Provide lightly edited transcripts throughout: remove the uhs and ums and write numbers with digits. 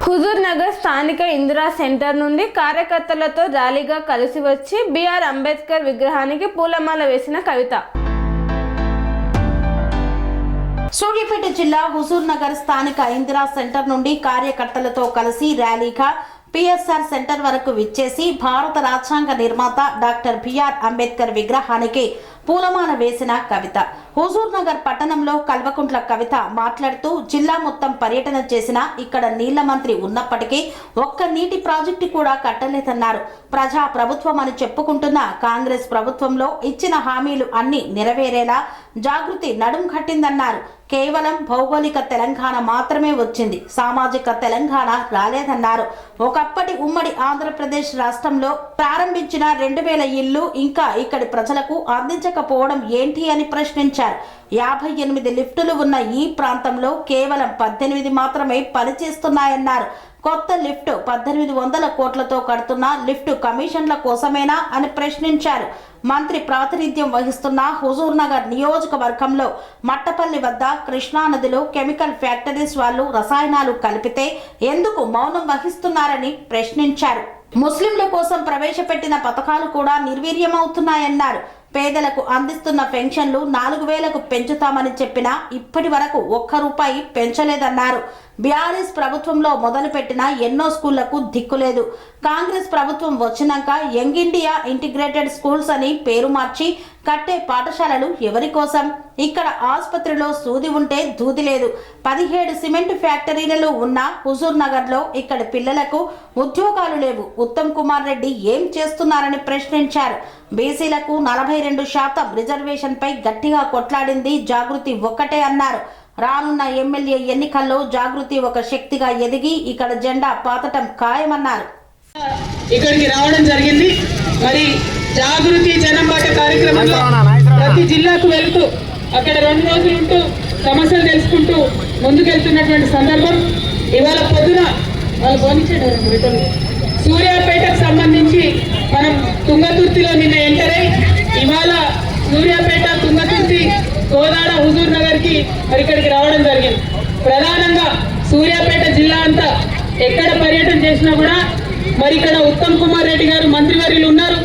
హుజూర్ నగర్ స్థానిక ఇందిరా సెంటర్ నుండి కార్యకర్తలతో ర్యాలీగా కలిసి వచ్చి బిఆర్ అంబేద్కర్ విగ్రహానికి పూలమాల వేసిన కవిత. సూర్యాపేట జిల్లా హుజూర్ నగర్ స్థానిక ఇందిరా సెంటర్ నుండి కార్యకర్తలతో కలిసి ర్యాలీగా పిఎస్ఆర్ సెంటర్ వరకు విచ్చేసి భారత రాజ్యాంగ నిర్మాత డాక్టర్ బిఆర్ అంబేద్కర్ విగ్రహానికి పూలమాల వేసిన కవిత. హుజూర్ నగర్ పట్టణంలో కల్వకుంట్ల కవిత మాట్లాడుతూ జిల్లా మొత్తం పర్యటన చేసిన ఇక్కడ నీళ్ల మంత్రి ఉన్నప్పటికీ ఒక్క నీటి ప్రాజెక్టు కూడా కట్టలేదన్నారు. ప్రజా ప్రభుత్వం అని చెప్పుకుంటున్న కాంగ్రెస్ ప్రభుత్వంలో ఇచ్చిన హామీలు అన్ని నెరవేరేలా జాగృతి నడుం కట్టిందన్నారు. కేవలం భౌగోళిక తెలంగాణ మాత్రమే వచ్చింది, సామాజిక తెలంగాణ రాలేదన్నారు. ఒకప్పటి ఉమ్మడి ఆంధ్రప్రదేశ్ రాష్ట్రంలో ప్రారంభించిన 2000 ఇళ్లు ఇంకా ఇక్కడి ప్రజలకు అందించకపోవడం ఏంటి అని ప్రశ్నించారు. 58 లిఫ్టులు ఉన్న ఈ ప్రాంతంలో కేవలం 18 మాత్రమే పనిచేస్తున్నాయన్నారు. కొత్త లిఫ్ట్ 1800 కోట్లతో కడుతున్న లిఫ్ట్ కమిషన్ల కోసమేనా అని ప్రశ్నించారు. మంత్రి ప్రాతినిధ్యం వహిస్తున్న హుజూర్ నగర్ నియోజకవర్గంలో మట్టపల్లి వద్ద కృష్ణానదిలో కెమికల్ ఫ్యాక్టరీస్ వాళ్ళు రసాయనాలు కలిపితే ఎందుకు మౌనం వహిస్తున్నారని ప్రశ్నించారు. ముస్లింల కోసం ప్రవేశపెట్టిన పథకాలు కూడా నిర్వీర్యమవుతున్నాయన్నారు. పేదలకు అందిస్తున్న పెన్షన్లు 4000కు పెంచుతామని చెప్పినా ఇప్పటి వరకు ₹1 పెంచలేదన్నారు. బీఆర్ఎస్ ప్రభుత్వంలో మొదలుపెట్టిన ఎన్నో స్కూళ్లకు దిక్కులేదు. కాంగ్రెస్ ప్రభుత్వం వచ్చినాక యంగ్ ఇండియా ఇంటిగ్రేటెడ్ స్కూల్స్ అని పేరు మార్చి కట్టే పాఠశాలలు ఎవరి కోసం? ఇక్కడ ఆసుపత్రిలో సూది ఉంటే దూది లేదు. 17 సిమెంట్ ఫ్యాక్టరీలు ఉన్న హుజూర్ నగర్ లో ఇక్కడి పిల్లలకు ఉద్యోగాలు లేవు. ఉత్తమ్ కుమార్ రెడ్డి ఏం చేస్తున్నారని ప్రశ్నించారు. బీసీలకు 42% రిజర్వేషన్ పై గట్టిగా కొట్లాడింది జాగృతి ఒక్కటే అన్నారు. రానున్న ఎమ్మెల్యే ఎన్నికల్లో జాగృతి ఒక శక్తిగా ఎదిగి ఇక్కడ జెండా పాతటం ఖాయమన్నారు. ఇక్కడికి రావడం జరిగింది. మరి జాగృతి జనంబాట కార్యక్రమంలో ప్రతి జిల్లాకు వెళుతూ అక్కడ 2 రోజులు ఉంటూ సమస్యలు తెలుసుకుంటూ ముందుకెళ్తున్నటువంటి సందర్భం. ఇవాళ పొద్దున వాళ్ళు పోనించారు. సూర్యాపేటకు సంబంధించి మనం తుంగతుర్తిలో నిన్న ఎంటర్ అయ్యి ఇవాళ సూర్యాపేట, తుంగతుర్తి, కోదాడ, హుజూర్ నగర్ కి మరి ఇక్కడికి రావడం జరిగింది. ప్రధానంగా సూర్యాపేట జిల్లా అంతా ఎక్కడ పర్యటన చేసినా కూడా మరి ఇక్కడ ఉత్తమ్ కుమార్ రెడ్డి గారు మంత్రివర్యులు ఉన్నారు,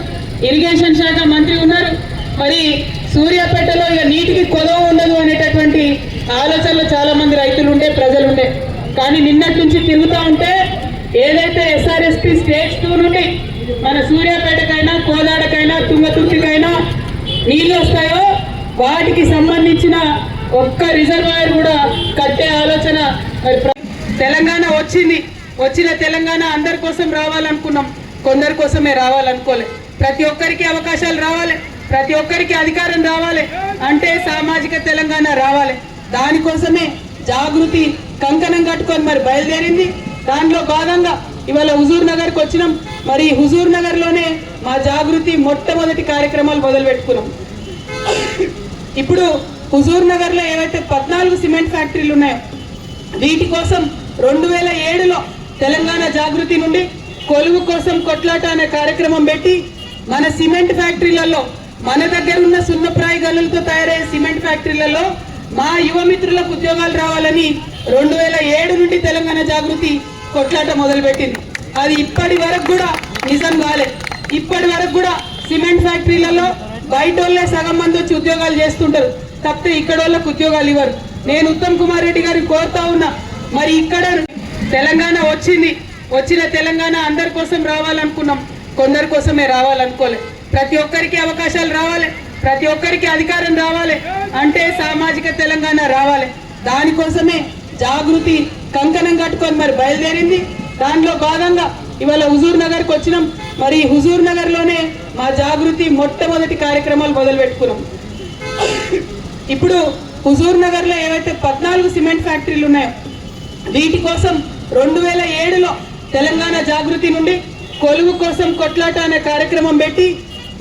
ఇరిగేషన్ శాఖ మంత్రి ఉన్నారు. మరి సూర్యాపేటలో ఇక నీటికి కొదవ ఉండదు అనేటటువంటి ఆలోచనలు చాలా మంది రైతులు ఉండే, ప్రజలు ఉండే. కానీ నిన్నటి నుంచి తిరుగుతూ ఉంటే ఏదైతే ఎస్ఆర్ఎస్పి స్టేజ్ 2 నుండి మన సూర్యాపేటకైనా, కోదాడకైనా, తుంగతుర్తికైనా నీళ్ళు వస్తాయో వాటికి సంబంధించిన ఒక్క రిజర్వాయర్ కూడా కట్టే ఆలోచన మరి తెలంగాణ వచ్చింది. వచ్చిన తెలంగాణ అందరి కోసం రావాలనుకున్నాం, కొందరి కోసమే రావాలనుకోలే. ప్రతి ఒక్కరికి అవకాశాలు రావాలి, ప్రతి ఒక్కరికి అధికారం రావాలి అంటే సామాజిక తెలంగాణ రావాలి. దానికోసమే జాగృతి కంకణం కట్టుకొని మరి బయలుదేరింది. దానిలో భాగంగా ఇవాళ హుజూర్ నగర్కి వచ్చినాం. మరి హుజూర్ నగర్ లోనే మా జాగృతి మొట్టమొదటి కార్యక్రమాలు మొదలు పెట్టుకున్నాం. ఇప్పుడు హుజూర్ నగర్ లో ఏవైతే 14 సిమెంట్ ఫ్యాక్టరీలు ఉన్నాయో వీటి కోసం 2007లో తెలంగాణ జాగృతి నుండి కొలువు కోసం కొట్లాట అనే కార్యక్రమం పెట్టి మన సిమెంట్ ఫ్యాక్టరీలలో, మన దగ్గర ఉన్న సున్నప్రాయ గల్లులతో తయారయ్యే సిమెంట్ ఫ్యాక్టరీలలో మా యువ మిత్రులకు ఉద్యోగాలు రావాలని 2007 నుండి తెలంగాణ జాగృతి కొట్లాట మొదలుపెట్టింది. అది ఇప్పటి వరకు కూడా నిజం కాలే. ఇప్పటి వరకు కూడా సిమెంట్ ఫ్యాక్టరీలలో బయట వాళ్ళే సగం మంది వచ్చి ఉద్యోగాలు చేస్తుంటారు తప్పితే ఇక్కడ వాళ్ళకు ఉద్యోగాలు ఇవ్వరు. నేను ఉత్తమ్ కుమార్ రెడ్డి గారిని కోరుతా ఉన్నా, మరి ఇక్కడ తెలంగాణ వచ్చింది. వచ్చిన తెలంగాణ అందరి కోసం రావాలనుకున్నాం, కొందరి కోసమే రావాలనుకోలే. ప్రతి ఒక్కరికి అవకాశాలు రావాలి, ప్రతి ఒక్కరికి అధికారం రావాలి అంటే సామాజిక తెలంగాణ రావాలి. దానికోసమే జాగృతి కంకణం కట్టుకొని మరి బయలుదేరింది. దానిలో భాగంగా ఇవాళ హుజూర్ నగర్కి వచ్చినాం. మరి హుజూర్ నగర్ లోనే మా జాగృతి మొట్టమొదటి కార్యక్రమాలు మొదలు పెట్టుకున్నాం. ఇప్పుడు హుజూర్ నగర్ లో ఏవైతే 14 సిమెంట్ ఫ్యాక్టరీలు ఉన్నాయో వీటి కోసం 2007లో తెలంగాణ జాగృతి నుండి కొలువు కోసం కొట్లాట అనే కార్యక్రమం పెట్టి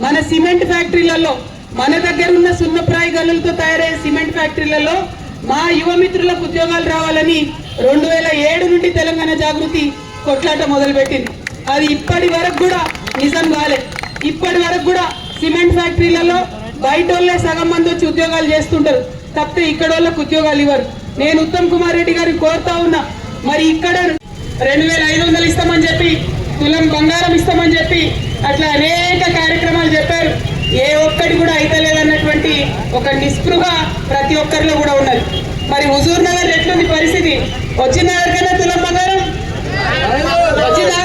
మన సిమెంట్ ఫ్యాక్టరీలలో, మన దగ్గర ఉన్న సున్నప్రాయ గల్లులతో తయారయ్యే సిమెంట్ ఫ్యాక్టరీలలో మా యువ మిత్రులకు ఉద్యోగాలు రావాలని 2007 నుండి తెలంగాణ జాగృతి కొట్లాట మొదలుపెట్టింది. అది ఇప్పటి వరకు కూడా నిజం కాలే. ఇప్పటి వరకు కూడా సిమెంట్ ఫ్యాక్టరీలలో బయట వాళ్ళే సగం మంది వచ్చి ఉద్యోగాలు చేస్తుంటారు తప్పితే ఇక్కడ వాళ్ళకు ఉద్యోగాలు ఇవ్వరు. నేను ఉత్తమ్ కుమార్ రెడ్డి గారిని కోరుతా ఉన్నా, మరి ఇక్కడ 2500 ఇస్తామని చెప్పి, తులం బంగారం ఇస్తామని చెప్పి అట్లా అనేక కార్యక్రమాలు చెప్పారు. ఏ ఒక్కటి కూడా అయితలేదన్నటువంటి ఒక నిస్పృహ ప్రతి ఒక్కరిలో కూడా ఉన్నది. మరి హుజూర్ నగర్ ఎట్లుంది పరిస్థితి? వచ్చిందా ఎవరికైనా తులం బంగారం? వచ్చిందా?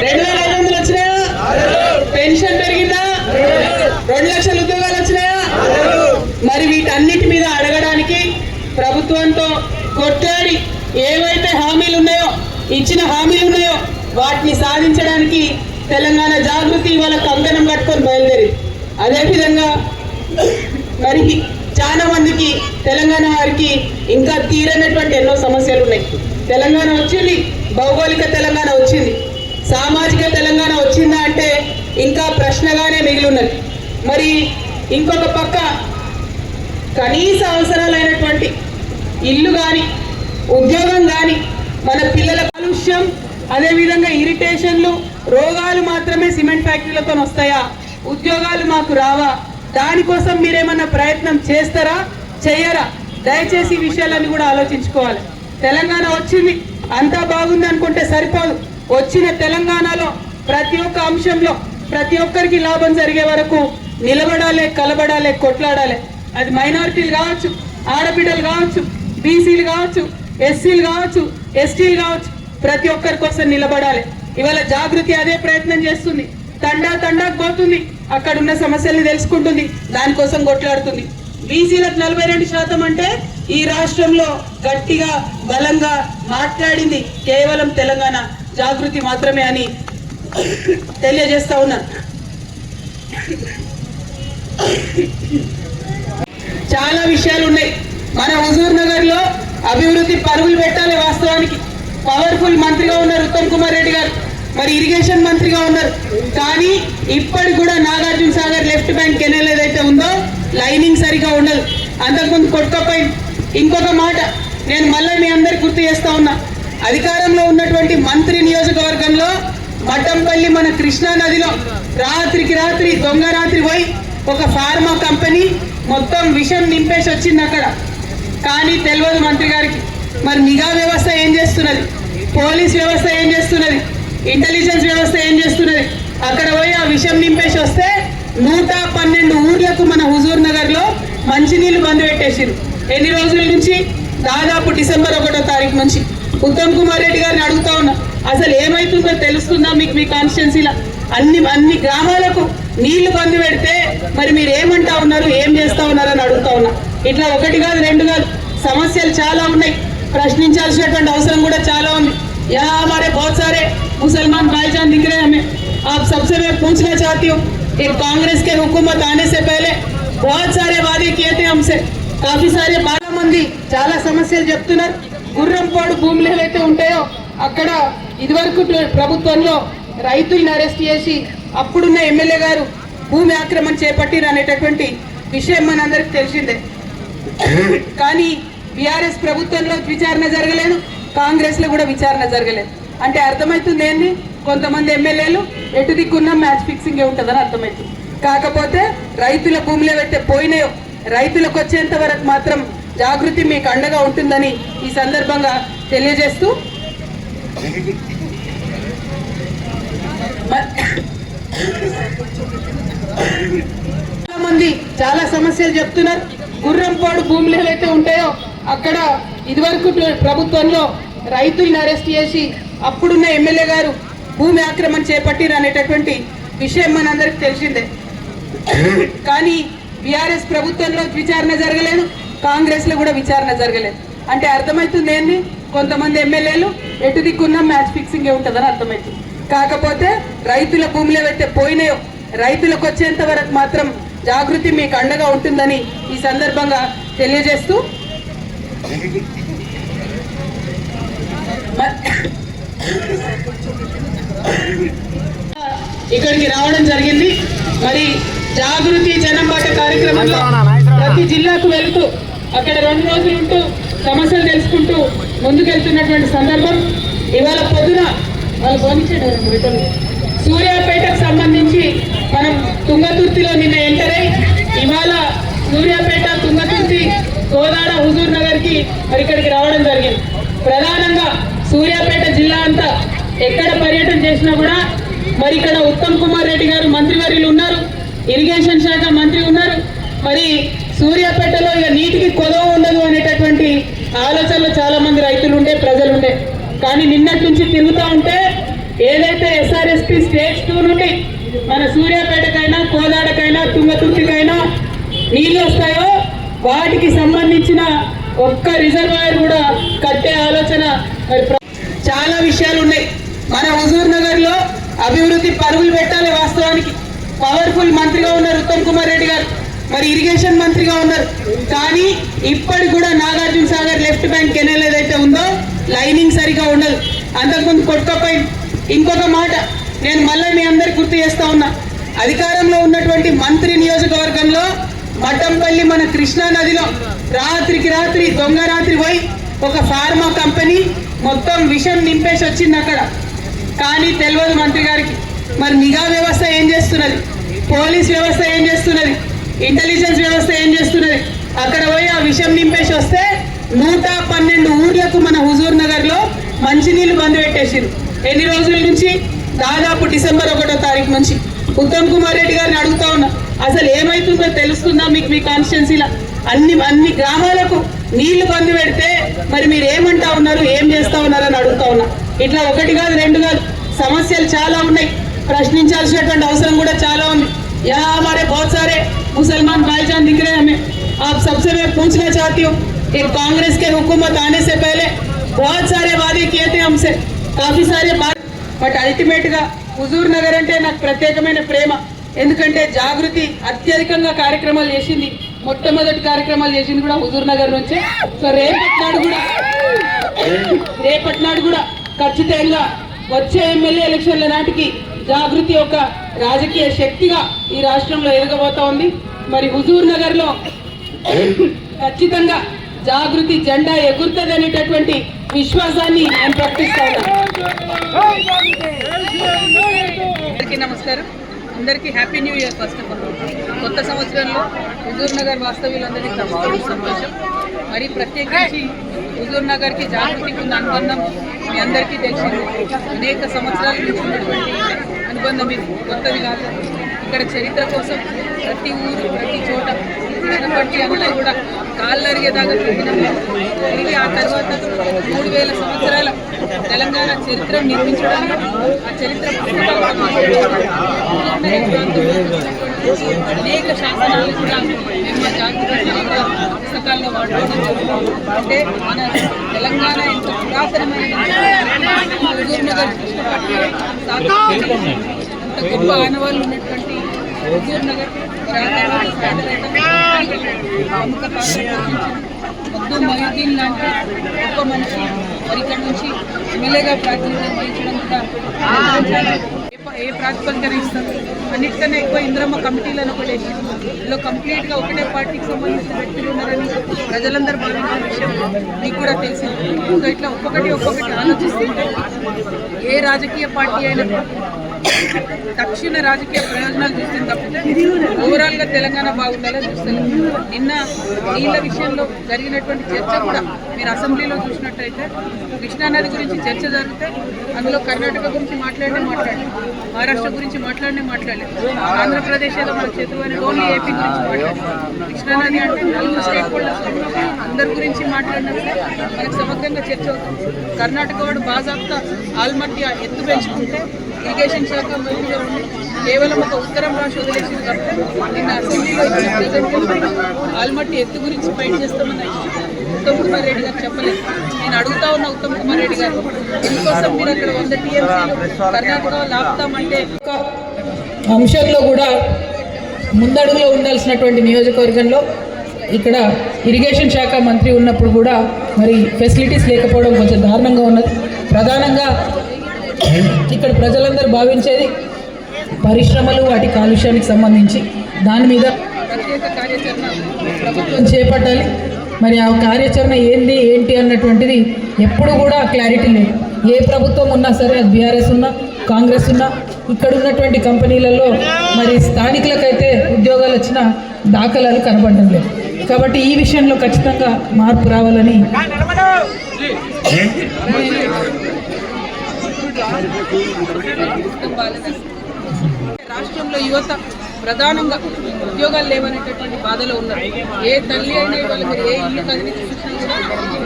2500 వచ్చినాయా? పెన్షన్ పెరిగిందా? 2 లక్షల ఉద్యోగాలు వచ్చినాయా? మరి వీటన్నిటి మీద అడగడానికి ప్రభుత్వంతో కొట్లాడి ఏవైతే హామీలు ఉన్నాయో, ఇచ్చిన హామీలు ఉన్నాయో వాటిని సాధించడానికి తెలంగాణ జాగృతి వాళ్ళ కంకణం కట్టుకొని బయలుదేరింది. అదేవిధంగా మరి చాలా మందికి తెలంగాణ వారికి ఇంకా తీరనటువంటి ఎన్నో సమస్యలు ఉన్నాయి. తెలంగాణ వచ్చింది, భౌగోళిక తెలంగాణ వచ్చింది, సామాజిక తెలంగాణ వచ్చిందా అంటే ఇంకా ప్రశ్నగానే మిగిలి ఉన్నది. మరి ఇంకొక పక్క కనీస అవసరాలైనటువంటి ఇల్లు కానీ, ఉద్యోగం కానీ, మన పిల్లల కాలుష్యం, అదేవిధంగా ఇరిటేషన్లు, రోగాలు మాత్రమే సిమెంట్ ఫ్యాక్టరీలతో వస్తాయా? ఉద్యోగాలు మాకు రావా? దానికోసం మీరేమన్నా ప్రయత్నం చేస్తారా, చేయరా? దయచేసి ఈ విషయాలన్నీ కూడా ఆలోచించుకోవాలి. తెలంగాణ వచ్చింది, అంతా బాగుంది అనుకుంటే సరిపోదు. వచ్చిన తెలంగాణలో ప్రతి ఒక్క అంశంలో ప్రతి ఒక్కరికి లాభం జరిగే వరకు నిలబడాలి, కలబడాలి, కొట్లాడాలి. అది మైనారిటీలు కావచ్చు, ఆడబిడ్డలు కావచ్చు, బీసీలు కావచ్చు, ఎస్సీలు కావచ్చు, ఎస్టీలు కావచ్చు, ప్రతి ఒక్కరి కోసం నిలబడాలి. ఇవాళ జాగృతి అదే ప్రయత్నం చేస్తుంది. తండాకు పోతుంది, అక్కడ ఉన్న సమస్యల్ని తెలుసుకుంటుంది, దానికోసం కొట్లాడుతుంది. బీసీలకు 42% అంటే ఈ రాష్ట్రంలో గట్టిగా బలంగా మాట్లాడింది కేవలం తెలంగాణ జాగృతి మాత్రమే అని తెలియజేస్తా ఉన్నాను. చాలా విషయాలు ఉన్నాయి. మన హుజూర్ నగర్ లో అభివృద్ధి పరుగులు పెట్టాలి. వాస్తవానికి పవర్ఫుల్ మంత్రిగా ఉన్నారు ఉత్తమ్ కుమార్ రెడ్డి గారు, మరి ఇరిగేషన్ మంత్రిగా ఉన్నారు. కానీ ఇప్పటికి కూడా Nagarjuna Sagar left bank canal ఏదైతే ఉందో లైనింగ్ సరిగా ఉండదు, అంతకుముందు కొట్టుకపోయింది. ఇంకొక మాట నేను మళ్ళీ మీ అందరికి గుర్తు చేస్తా ఉన్నా. అధికారంలో ఉన్నటువంటి మంత్రి నియోజకవర్గంలో మఠంపల్లి మన కృష్ణా నదిలో రాత్రికి రాత్రి దొంగ రాత్రి పోయి ఒక ఫార్మా కంపెనీ మొత్తం విషం నింపేసి వచ్చింది అక్కడ. కానీ తెలియదు మంత్రి గారికి. మరి నిఘా వ్యవస్థ ఏం చేస్తున్నది, పోలీస్ వ్యవస్థ ఏం చేస్తున్నది, ఇంటెలిజెన్స్ వ్యవస్థ ఏం చేస్తున్నది? అక్కడ పోయి ఆ విషం నింపేసి వస్తే 112 ఊర్లకు మన హుజూర్ నగర్ లో మంచినీళ్లు బంద్ పెట్టేసారు. ఎన్ని రోజుల నుంచి? దాదాపు డిసెంబర్ 1వ తారీఖు నుంచి. ఉత్తమ్ కుమార్ రెడ్డి గారిని అడుగుతా ఉన్నా, అసలు ఏమైతుందో తెలుస్తుందా మీకు? మీ కాన్స్టిట్యున్సీలో అన్ని గ్రామాలకు నీళ్లు బంద్ పెడితే మరి మీరు ఏమంటా ఉన్నారు, ఏం చేస్తా ఉన్నారు అని అడుగుతా ఉన్నా. ఇట్లా ఒకటి కాదు, రెండు కాదు, సమస్యలు చాలా ఉన్నాయి. ప్రశ్నించాల్సినటువంటి అవసరం కూడా చాలా ఉంది. यहाँ हमारे बहुत सारे मुसलमान भाईजान दिख रहे हैं हमें. आप सबसे मैं पूछना चाहती हूँ, एक कांग्रेस के हुकूमत आने से पहले बहुत सारे वादे किए थे हमसे. काफी सारे చాలా మంది చాలా సమస్యలు చెప్తున్నారు. గుర్రంపాడు భూములు ఏవైతే ఉంటాయో అక్కడ ఇదివరకు ప్రభుత్వంలో రైతుల్ని అరెస్ట్ చేసి అప్పుడున్న ఎమ్మెల్యే గారు భూమి ఆక్రమణ చేపట్టిరు అనేటటువంటి విషయం మనందరికి తెలిసిందే. కానీ బీఆర్ఎస్ ప్రభుత్వంలో విచారణ జరగలేదు, కాంగ్రెస్ లో కూడా విచారణ జరగలేదు. అంటే అర్థమవుతుంది ఏంది, కొంతమంది ఎమ్మెల్యేలు ఎటు దిక్కున్నా మ్యాచ్ ఫిక్సింగ్ ఉంటుందని అర్థమవుతుంది. కాకపోతే రైతుల భూములు ఏవైతే పోయినాయో రైతులకు వచ్చేంత వరకు మాత్రం జాగృతి మీకు అండగా ఉంటుందని ఈ సందర్భంగా తెలియజేస్తూ చాలా మంది చాలా సమస్యలు చెప్తున్నారు. గుర్రంపాడు భూములు ఏవైతే ఉంటాయో అక్కడ ఇదివరకు ప్రభుత్వంలో రైతుల్ని అరెస్ట్ చేసి అప్పుడున్న ఎమ్మెల్యే గారు భూమి ఆక్రమణ చేపట్టిరు అనేటటువంటి విషయం మనందరికి తెలిసిందే. కానీ బీఆర్ఎస్ ప్రభుత్వంలో విచారణ జరగలేదు, కాంగ్రెస్ లో కూడా విచారణ జరగలేదు. అంటే అర్థమవుతుంది ఏంది, కొంతమంది ఎమ్మెల్యేలు ఎటు దిక్కున్నా మ్యాచ్ ఫిక్సింగ్ ఉంటుందని అర్థమవుతుంది. కాకపోతే రైతుల భూములు ఏవైతే పోయినాయో రైతులకు వచ్చేంత వరకు మాత్రం జాగృతి మీకు అండగా ఉంటుందని ఈ సందర్భంగా తెలియజేస్తూ ఇక్కడికి రావడం జరిగింది. మరి జాగృతి జనంబాట కార్యక్రమంలో ప్రతి జిల్లాకు వెళుతూ అక్కడ 2 రోజులు ఉంటూ సమస్యలు తెలుసుకుంటూ ముందుకెళ్తున్నటువంటి సందర్భం. ఇవాళ పొద్దున సూర్యాపేటకు సంబంధించి మనం తుంగతుర్తిలో నిన్న ఎంటర్ అయి ఇవాళ సూర్యాపేట, తుంగతుర్తి, కోదాడ, హుజూర్ నగర్ కి మరి ఇక్కడికి రావడం జరిగింది. ప్రధానంగా సూర్యాపేట జిల్లా అంతా ఎక్కడ పర్యటన చేసినా కూడా మరి ఇక్కడ ఉత్తమ్ కుమార్ రెడ్డి గారు మంత్రివర్యులు ఉన్నారు, ఇరిగేషన్ శాఖ మంత్రి ఉన్నారు. మరి సూర్యాపేటలో ఇక నీటికి కొదవ ఉండదు అనేటటువంటి ఆలోచనలో చాలా మంది రైతులు ఉండే, ప్రజలు ఉండే. కానీ నిన్నటి నుంచి తిరుగుతూ ఉంటే ఏదైతే SRSP స్టేజ్ 2 నుండి మన సూర్యాపేటకైనా, కోదాడకైనా, తుంగతుర్తికైనా నీళ్ళు వస్తాయో వాటికి సంబంధించిన ఒక్క రిజర్వాయర్ కూడా కట్టే ఆలోచన మరి చాలా విషయాలు ఉన్నాయి. మన హుజూర్ నగర్ లో అభివృద్ధి పరుగులు పెట్టాలి. వాస్తవానికి పవర్ఫుల్ మంత్రిగా ఉన్నారు ఉత్తమ్ కుమార్ రెడ్డి గారు, మరి ఇరిగేషన్ మంత్రిగా ఉన్నారు. కానీ ఇప్పటికి కూడా Nagarjuna Sagar left bank canal ఏదైతే ఉందో లైనింగ్ సరిగా ఉండదు, అంతకుముందు కొట్టుకపోయింది. ఇంకొక మాట నేను మళ్ళీ మీ అందరికి గుర్తు చేస్తా ఉన్నా, అధికారంలో ఉన్నటువంటి మంత్రి నియోజకవర్గంలో మఠంపల్లి మన కృష్ణా నదిలో రాత్రికి రాత్రి దొంగ రాత్రి పోయి ఒక ఫార్మా కంపెనీ మొత్తం విషం నింపేసి వచ్చింది అక్కడ. కానీ తెలియదు మంత్రి గారికి. మరి నిఘా వ్యవస్థ ఏం చేస్తున్నది, పోలీస్ వ్యవస్థ ఏం చేస్తున్నది, ఇంటెలిజెన్స్ వ్యవస్థ ఏం చేస్తున్నది? అక్కడ పోయి ఆ విషం నింపేసి వస్తే 112 ఊర్లకు మన హుజూర్ నగర్ లో మంచినీళ్ళు బంద్ పెట్టేసారు. ఎన్ని రోజుల నుంచి? దాదాపు డిసెంబర్ 1వ తారీఖు నుంచి. ఉత్తమ్ కుమార్ రెడ్డి గారిని అడుగుతా ఉన్నా, అసలు ఏమైతుందో తెలుస్తుందా మీకు? మీ కాన్స్టిట్యున్సీలో అన్ని గ్రామాలకు నీళ్లు బంద్ పెడితే మరి మీరు ఏమంటా ఉన్నారు, ఏం చేస్తా ఉన్నారు అని అడుగుతా ఉన్నా. ఇట్లా ఒకటి కాదు, రెండు కాదు, సమస్యలు చాలా ఉన్నాయి. ప్రశ్నించాల్సినటువంటి అవసరం కూడా చాలా ఉంది. यहाँ हमारे बहुत सारे मुसलमान भाईजान दिख रहे हैं हमें। आप सबसे मैं पूछना चाहती हूँ, कि कांग्रेस के हुकूमत आने से पहले बहुत सारे वादे किए थे हमसे, काफी सारे बात, बट अल्टीमेट గా హుజూర్ నగర్ అంటే నాకు ప్రత్యేకమైన ప్రేమ. ఎందుకంటే జాగృతి అత్యధికంగా కార్యక్రమాలు చేసింది, మొట్టమొదటి కార్యక్రమాలు చేసింది కూడా హుజూర్ నగర్ నుంచే. సో రేపటి నాడు కూడా ఖచ్చితంగా వచ్చే ఎమ్మెల్యే ఎలక్షన్ల నాటికి జాగృతి ఒక రాజకీయ శక్తిగా ఈ రాష్ట్రంలో ఎదగబోతా ఉంది. మరి హుజూర్ నగర్ లో ఖచ్చితంగా జాగృతి జెండా ఎగురుతుంది అనేటటువంటి విశ్వాసాన్ని నేను ప్రకటిస్తా ఉన్నాను. అందరికీ నమస్కారం, అందరికీ happy new year. First of all కొత్త సంవత్సరంలో హుజూర్ నగర్ వాస్తవ్యులందరికీ సంతోషం. మరి ప్రత్యేకించి హుజూర్ నగర్కి జాగృతికి ఉన్న అనుబంధం మీ అందరికీ తెలిసింది. అనేక సంవత్సరాల నుంచి ఉన్నటువంటి అనుబంధం ఇది కొత్తది కాదు. ఇక్కడ చరిత్ర కోసం ప్రతి ఊరు, ప్రతి చోట చిన్నప్పటి అన్నీ కూడా కాళ్ళరిగేదాకా తిరిగి ఆ తర్వాత 3000 సంవత్సరాల తెలంగాణ చరిత్ర నిర్మించడానికి ఆ చరిత్ర అనేక శాసనాలు కూడా మేము మా జాగృతి పుస్తకాల్లో వాడుతున్నాం. అంటే మన తెలంగాణ ఎంత పురాతనమైన హుజూర్ నగర్ అంత గొప్ప ఆనవాళ్ళు ఉన్నటువంటి హుజూర్ నగర్ ప్రముఖ పాత్ర మొత్తం మొయ్యుద్దీన్ లాంటి గొప్ప మనిషి మరి ఇక్కడ నుంచి ఎమ్మెల్యేగా ప్రాతినిధ్యం వహించడం కూడా ఏ ప్రాతిపదికన ఇస్తారు. అన్నిటికన్నా ఎక్కువ ఇంద్రమ్మ కమిటీలను ఒకటి ఇందులో కంప్లీట్గా ఒకటే పార్టీకి సంబంధించిన వ్యక్తులు ఉన్నారని ప్రజలందరూ భావించిన విషయం మీకు కూడా తెలిసింది. సో ఇట్లా ఒక్కొక్కటి ఆలోచిస్తుంటే ఏ రాజకీయ పార్టీ అయినా తక్షణ రాజకీయ ప్రయోజనాలు చూస్తుంది తప్పితే ఓవరాల్గా తెలంగాణ బాగుండాలని చూస్తలేదు. నిన్న నీళ్ళ విషయంలో జరిగినటువంటి చర్చ కూడా మీరు అసెంబ్లీలో చూసినట్టయితే కృష్ణానది గురించి చర్చ జరిగితే అందులో కర్ణాటక గురించి మాట్లాడలేదు, మహారాష్ట్ర గురించి మాట్లాడలేదు, ఆంధ్రప్రదేశ్ ఏదో మన చేతులు అని ఓన్లీ ఏపీ గురించి మాట్లాడలేదు. కృష్ణానది అంటే 4 స్టేక్ హోల్డర్స్ అందరి గురించి మాట్లాడినట్లే మనకు సమగ్రంగా చర్చ అవుతుంది. కర్ణాటక వాడు బాజాబ్తా ఆల్మట్టి ఎత్తు పెంచుకుంటే ఇరిగేషన్ శాఖ మంత్రిగా ఉండి కేవలం ఒక ఉత్తరం రాసి వదిలేసింది కాబట్టి నిన్న అసెంబ్లీలో ఆల్మట్టి ఎత్తు గురించి ఫైట్ చేస్తామన్న ఉత్తమ్ కుమార్ రెడ్డి గారు చెప్పలేదు. నేను అడుగుతా ఉన్న ఉత్తమ్ కుమార్ రెడ్డి గారు, ఎందుకోసం మీరు అక్కడ 100 TMCలు కర్ణాటక లాపుతామంటే ఒక అంశంలో కూడా ముందడుగులో ఉండాల్సినటువంటి నియోజకవర్గంలో ఇక్కడ ఇరిగేషన్ శాఖ మంత్రి ఉన్నప్పుడు కూడా మరి ఫెసిలిటీస్ లేకపోవడం కొంచెం దారుణంగా ఉన్నది. ప్రధానంగా ఇక్కడ ప్రజలందరూ భావించేది పరిశ్రమలు, వాటి కాలుష్యానికి సంబంధించి దాని మీద ప్రత్యేక కార్యాచరణ ప్రభుత్వం చేపట్టాలి. మరి ఆ కార్యాచరణ ఏంటి అన్నటువంటిది ఎప్పుడు కూడా క్లారిటీ లేదు. ఏ ప్రభుత్వం ఉన్నా సరే, అది బీఆర్ఎస్ ఉన్నా, కాంగ్రెస్ ఉన్నా, ఇక్కడ ఉన్నటువంటి కంపెనీలలో మరి స్థానికులకైతే ఉద్యోగాలు వచ్చిన దాఖలాలు కనబడడం లేదు. కాబట్టి ఈ విషయంలో ఖచ్చితంగా మార్పు రావాలని రాష్ట్రంలో యువత ప్రధానంగా ఉద్యోగాలు లేవనేటటువంటి బాధలో ఉన్నారు. ఏ తల్లి అయినా ఇవాళ మీరు ఏ ఇల్లు కదిలించి చూసినా కూడా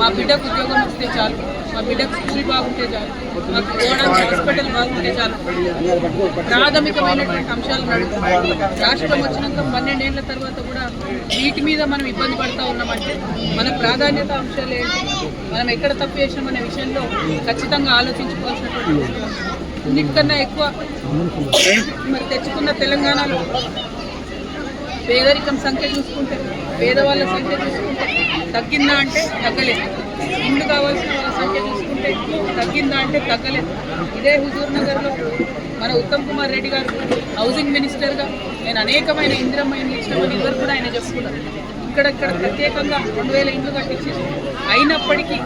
మా బిడ్డకు ఉద్యోగం వస్తే చాలు, మా బిడ్డకు స్కూల్ బాగుంటే చాలు, మాకు పోవడానికి హాస్పిటల్ బాగుంటే చాలు, ప్రాథమికమైనటువంటి అంశాలు నడుపుతున్నాయి. రాష్ట్రం వచ్చినాక 12 ఏళ్ల తర్వాత కూడా వీటి మీద మనం ఇబ్బంది పడుతూ ఉన్నామంటే మన ప్రాధాన్యత అంశాలు ఏంటి, మనం ఎక్కడ తప్పు చేసినామనే విషయంలో ఖచ్చితంగా ఆలోచించుకోవాల్సినటువంటి అన్నిటికన్నా ఎక్కువ మరి తెచ్చుకున్న తెలంగాణలో పేదరికం సంఖ్య చూసుకుంటే, పేదవాళ్ళ సంఖ్య చూసుకుంటే తగ్గిందా అంటే తగ్గలేదు. ఇండ్లు కావాల్సిన వాళ్ళ సంఖ్య చూసుకుంటే తగ్గిందా అంటే తగ్గలేదు. ఇదే హుజూర్ నగర్లో మన ఉత్తమ్ కుమార్ రెడ్డి గారు హౌసింగ్ మినిస్టర్గా నేను అనేకమైన ఇందిరమ్మ ఇండ్లు ఇష్టమని ఇవరు కూడా ఆయన చెప్పుకున్నారు. ఇక్కడ ప్రత్యేకంగా 2000 ఇండ్లు కట్టించారు. అయినప్పటికీ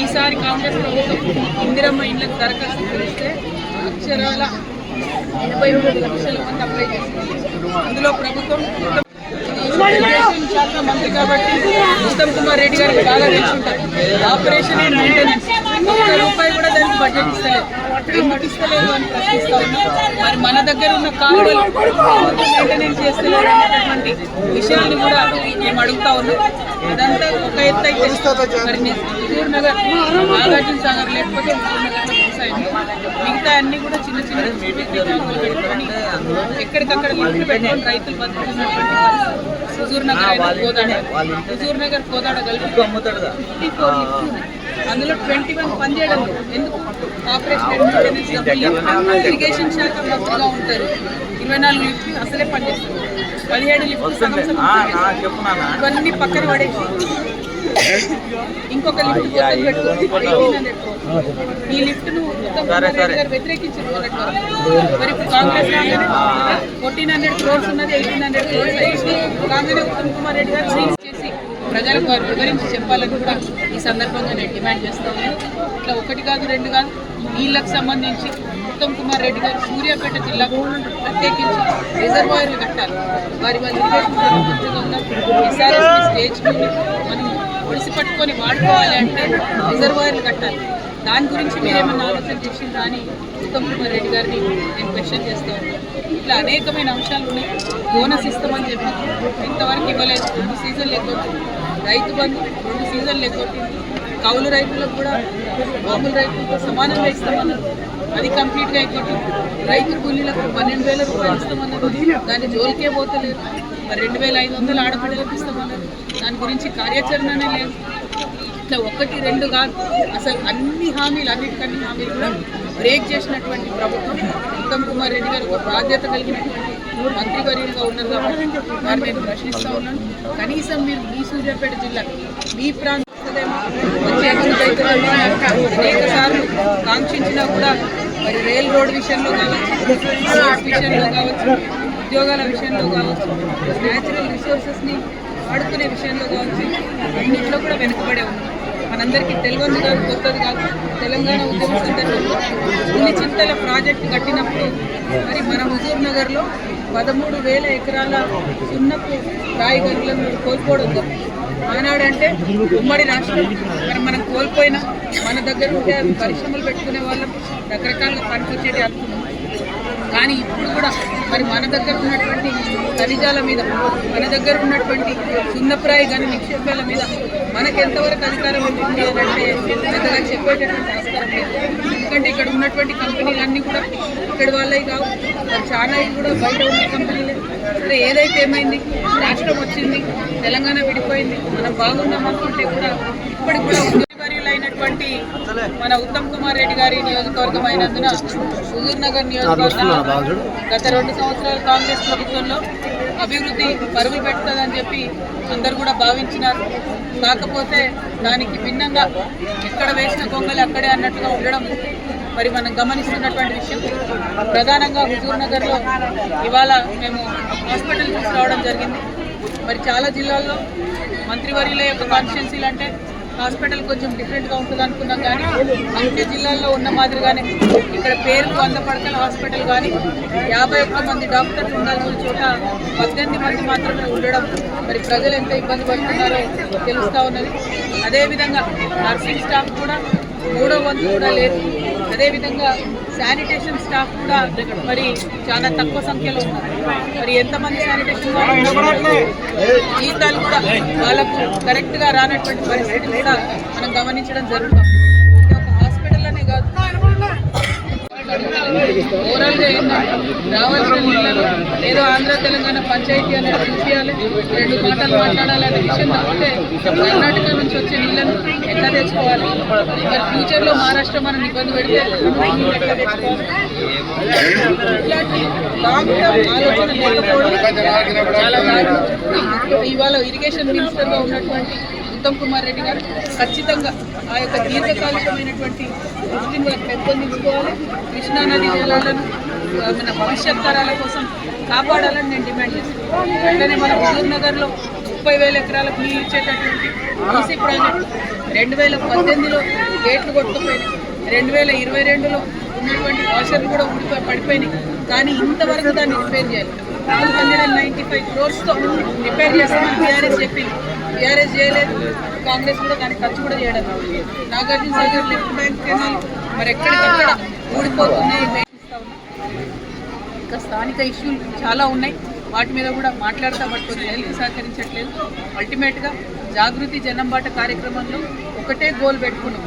ఈసారి కాంగ్రెస్ ప్రభుత్వం ఇందిరమ్మ ఇండ్లకు దరఖాస్తు చేస్తే అక్షరాల 83 లక్షల మంది అప్లై చేశారు. అందులో ప్రభుత్వం ఇరిగేషన్ శాఖ మంత్రి కాబట్టి ఉత్తమ్ కుమార్ రెడ్డి గారికి బాగా తెలుసుంటారు. ఆపరేషన్ అండ్ మెయింటెనెన్స్ ₹1 కూడా దానికి బడ్జెట్ ఇస్తలేదు. ఎందుకు ఇస్తలేదు అని ప్రశ్నిస్తా ఉన్నాం. మరి మన దగ్గర ఉన్న కాలువలు మెయింటెనెన్స్ చేస్తలేదు అనేటటువంటి విషయాన్ని కూడా మేము అడుగుతా ఉన్నాం. ఇదంతా ఒక ఎత్తు అయితే మరి హుజూర్ నగర్, నాగార్జున సాగర్ లేకపోతే హుజూర్ నగర్లో వ్యవసాయం, మిగతా అన్ని కూడా చిన్న చిన్న పెట్టుకొని ఎక్కడికక్కడ లిఫ్ట్లు పెట్టుకొని రైతులు బతుకుతున్నటువంటి హుజూర్ నగర్ అయినా కోదాడ, హుజూర్ నగర్ కోదాడ కలిపి 54 లిఫ్ట్లు ఉన్నాయి. అందులో 21 పనిచేయడం లేదు. ఎందుకు? ఆపరేషన్ అండ్ మెయింటెనెన్స్ ఇరిగేషన్ శాఖ మంత్రిగా ఉంటారు. 24 లిఫ్ట్లు అసలే పనిచేస్తారు. 17 లిఫ్ట్లు సగం ఇవన్నీ పక్కన పడేసి ఇంకొక లిఫ్ట్ కొత్తది పెట్టుకుని 1800 crores. ఈ లిఫ్ట్ను ఉత్తమ్ కుమార్ రెడ్డి గారు వ్యతిరేకించారు. మరి ఇప్పుడు కాంగ్రెస్ 1400 crores ఉన్నది 1800 crores అయ్యింది. కాంగ్రెస్ ఉత్తమ్ కుమార్ రెడ్డి గారు సీజ్ చేసి ప్రజలకు వారు వివరించి చెప్పాలని కూడా ఈ సందర్భంగా నేను డిమాండ్ చేస్తా ఉన్నాను. ఇట్లా 1 కాదు 2 కాదు, నీళ్ళకు సంబంధించి ఉత్తమ్ కుమార్ రెడ్డి గారు సూర్యాపేట జిల్లాకు ప్రత్యేకించి రిజర్వాయర్లు కట్టాలి. వారి ఎస్ఆర్ఎస్పీ స్టేజ్ మనం ఒడిసి పట్టుకొని వాడుకోవాలి అంటే రిజర్వాయర్లు కట్టాలి. దాని గురించి మీరేమన్నా ఆలోచన చేసిందా అని ఉత్తమ్ కుమార్ రెడ్డి గారిని నేను క్వశ్చన్ చేస్తూ ఉన్నాను. ఇట్లా అనేకమైన అంశాలు ఉన్నాయి. బోనస్ ఇస్తామని చెప్పి ఇంతవరకు ఇవ్వలేదు. 2 సీజన్లు ఎగ్గొట్టింది. రైతు బంధు 2 సీజన్లు ఎగ్గొట్టింది. కౌలు రైతులకు కూడా మామూలు రైతులతో సమానంగా ఇస్తామన్నారు. అది కంప్లీట్గా ఎగ్గొట్టింది. రైతు కూలీలకు 12,000 రూపాయలు ఇస్తామన్నారు. దాన్ని జోలికే పోతలేదు. మరి 2,500 ఆడపిల్లలకు ఇస్తామన్నారు. దాని గురించి కార్యాచరణనే లేదు. ఇట్లా 1, 2 కాదు, అసలు అన్ని హామీలు, అన్నిటికన్నీ హామీలు కూడా బ్రేక్ చేసినటువంటి ప్రభుత్వం. ఉత్తమ్ కుమార్ రెడ్డి గారు ఒక బాధ్యత కలిగినటువంటి మంత్రివర్యులుగా ఉన్నారు కాబట్టి వారు నేను ప్రశ్నిస్తూ ఉన్నాను. కనీసం మీరు మీ సూర్యాపేట జిల్లా, మీ ప్రాంతం మంచి అభివృద్ధి అయితే అనేక సార్లు కాంక్షించినా కూడా మరి రైల్ రోడ్ విషయంలో కావచ్చు, రోడ్స్ విషయంలో కావచ్చు, ఉద్యోగాల విషయంలో కావచ్చు, న్యాచురల్ రిసోర్సెస్ని వాడుకునే విషయంలో కావచ్చు, అన్నింటిలో కూడా వెనుకబడే ఉంది. మనందరికీ తెలియదు కాదు, కొత్తది కాదు. తెలంగాణ ఉద్యమ సందర్భంలో పులిచింతల ప్రాజెక్టు కట్టినప్పుడు మరి మన హుజూర్ నగర్లో 13,000 ఎకరాల సున్నపు రాయి గనులను కోల్పోవడం జరిగింది. ఆనాడంటే ఉమ్మడి రాష్ట్రం, మరి మనం కోల్పోయినా మన దగ్గర ఉంటే అవి పరిశ్రమలు పెట్టుకునే వాళ్ళం రకరకాలుగా పనికొచ్చేది అనుకున్నాం. కానీ ఇప్పుడు కూడా మరి మన దగ్గర ఉన్నటువంటి ఖనిజాల మీద, మన దగ్గర ఉన్నటువంటి సున్నప్రాయి గని నిక్షేపాల మీద మనకు ఎంతవరకు అధికారం ఉంటుంది అంటే పెద్దగా చెప్పేటటువంటి ఆస్కారం లేదు. ఎందుకంటే ఇక్కడ ఉన్నటువంటి కంపెనీలన్నీ కూడా ఇక్కడ వాళ్ళవి కావు. మరి చాలా కూడా బయట ఉన్న కంపెనీలే. సరే, ఏదైతే ఏమైంది, రాష్ట్రం వచ్చింది, తెలంగాణ విడిపోయింది, మనం బాగున్నాం అనుకుంటే కూడా ఇప్పటికి కూడా అయినటువంటి మన ఉత్తమ్ కుమార్ రెడ్డి గారి నియోజకవర్గం అయినందున హుజూర్ నగర్ నియోజకవర్గంలో గత 2 సంవత్సరాల కాంగ్రెస్ ప్రభుత్వంలో అభివృద్ధి పరుగులు పెడుతుందని చెప్పి అందరు కూడా భావించినారు. కాకపోతే దానికి భిన్నంగా ఎక్కడ వేసిన గొంగలు అక్కడే అన్నట్టుగా ఉండడం మరి మనం గమనిస్తున్నటువంటి విషయం. ప్రధానంగా హుజూర్ నగర్లో ఇవాళ మేము హాస్పిటల్ తీసుకురావడం జరిగింది. మరి చాలా జిల్లాల్లో మంత్రివర్యుల యొక్క కాన్స్టిట్యున్సీలు అంటే హాస్పిటల్ కొంచెం డిఫరెంట్గా ఉంటుంది అనుకున్నాం, కానీ అన్ని జిల్లాల్లో ఉన్న మాదిరిగానే ఇక్కడ పేరుకు 100 పడకల హాస్పిటల్ కానీ 51 మంది డాక్టర్లు ఉండాల్సిన చోట 18 మంది మాత్రమే ఉండడం మరి ప్రజలు ఎంత ఇబ్బంది పడుతున్నారో తెలుస్తూ ఉన్నది. అదేవిధంగా నర్సింగ్ స్టాఫ్ కూడా 3వ వంతు కూడా లేదు. అదేవిధంగా శానిటేషన్ స్టాఫ్ కూడా మరి చాలా తక్కువ సంఖ్యలో ఉన్నారు. మరి ఎంతమంది శానిటేషన్ జీతాలు కూడా వాళ్ళకు కరెక్ట్గా రానటువంటి పరిస్థితి కూడా మనం గమనించడం జరుగుతుంది. ఒక హాస్పిటల్లోనే కాదు, ఓవరాల్గా ఏంటంటే రావాల్సిన నీళ్ళను ఏదో ఆంధ్ర తెలంగాణ పంచాయతీ అనేది చూపించాలి, 2 మాటలు మాట్లాడాలి అనే విషయం తప్పితే కర్ణాటక నుంచి వచ్చే నీళ్ళను ఎట్లా తెచ్చుకోవాలి, మరి ఫ్యూచర్లో మహారాష్ట్ర మనం ఇబ్బంది పెడితే నీళ్ళు ఎట్లా తెచ్చుకోవాలి, ఇలాంటి లాంగ్ టర్మ్ ఆలోచన లేకపోవడం చాలా దారుణం. ఇవాళ ఇరిగేషన్ మినిస్టర్గా ఉన్నటువంటి ఉత్తమ్ కుమార్ రెడ్డి గారు ఖచ్చితంగా ఆ యొక్క దీర్ఘకాలికమైనటువంటి దృష్టిని మనం పెంపొందించుకోవాలి. కృష్ణానది జలాలను మన భవిష్యత్ తరాల కోసం కాపాడాలని నేను డిమాండ్ చేస్తున్నాను. వెంటనే మన హుజూర్ నగర్లో 30,000 ఎకరాలకు నీళ్ళు ఇచ్చేటటువంటి ఈసీ ప్రాజెక్టు 2018లో గేట్లు కొట్టుకుపోయినాయి, 2022లో ఉన్నటువంటి వాషర్లు కూడా పడిపోయినాయి. కానీ ఇంతవరకు దాన్ని రిపేర్ చేయాలి. 295 crores-తో రిపేర్ చేస్తామని టీఆర్ఎస్ చెప్పింది. టీఆర్ఎస్ చేయలేదు, కాంగ్రెస్ కూడా దానికి ఖర్చు కూడా చేయడం. Nagarjuna Sagar lift bank canal మరి ఎక్కడికక్కడ ఊడిపోతున్నాయి. ఇంకా స్థానిక ఇష్యూలు చాలా ఉన్నాయి, వాటి మీద కూడా మాట్లాడతా పట్టుకొని హెల్త్ సహకరించట్లేదు. అల్టిమేట్గా జాగృతి జనంబాట కార్యక్రమంలో ఒకటే గోల్ పెట్టుకున్నాం,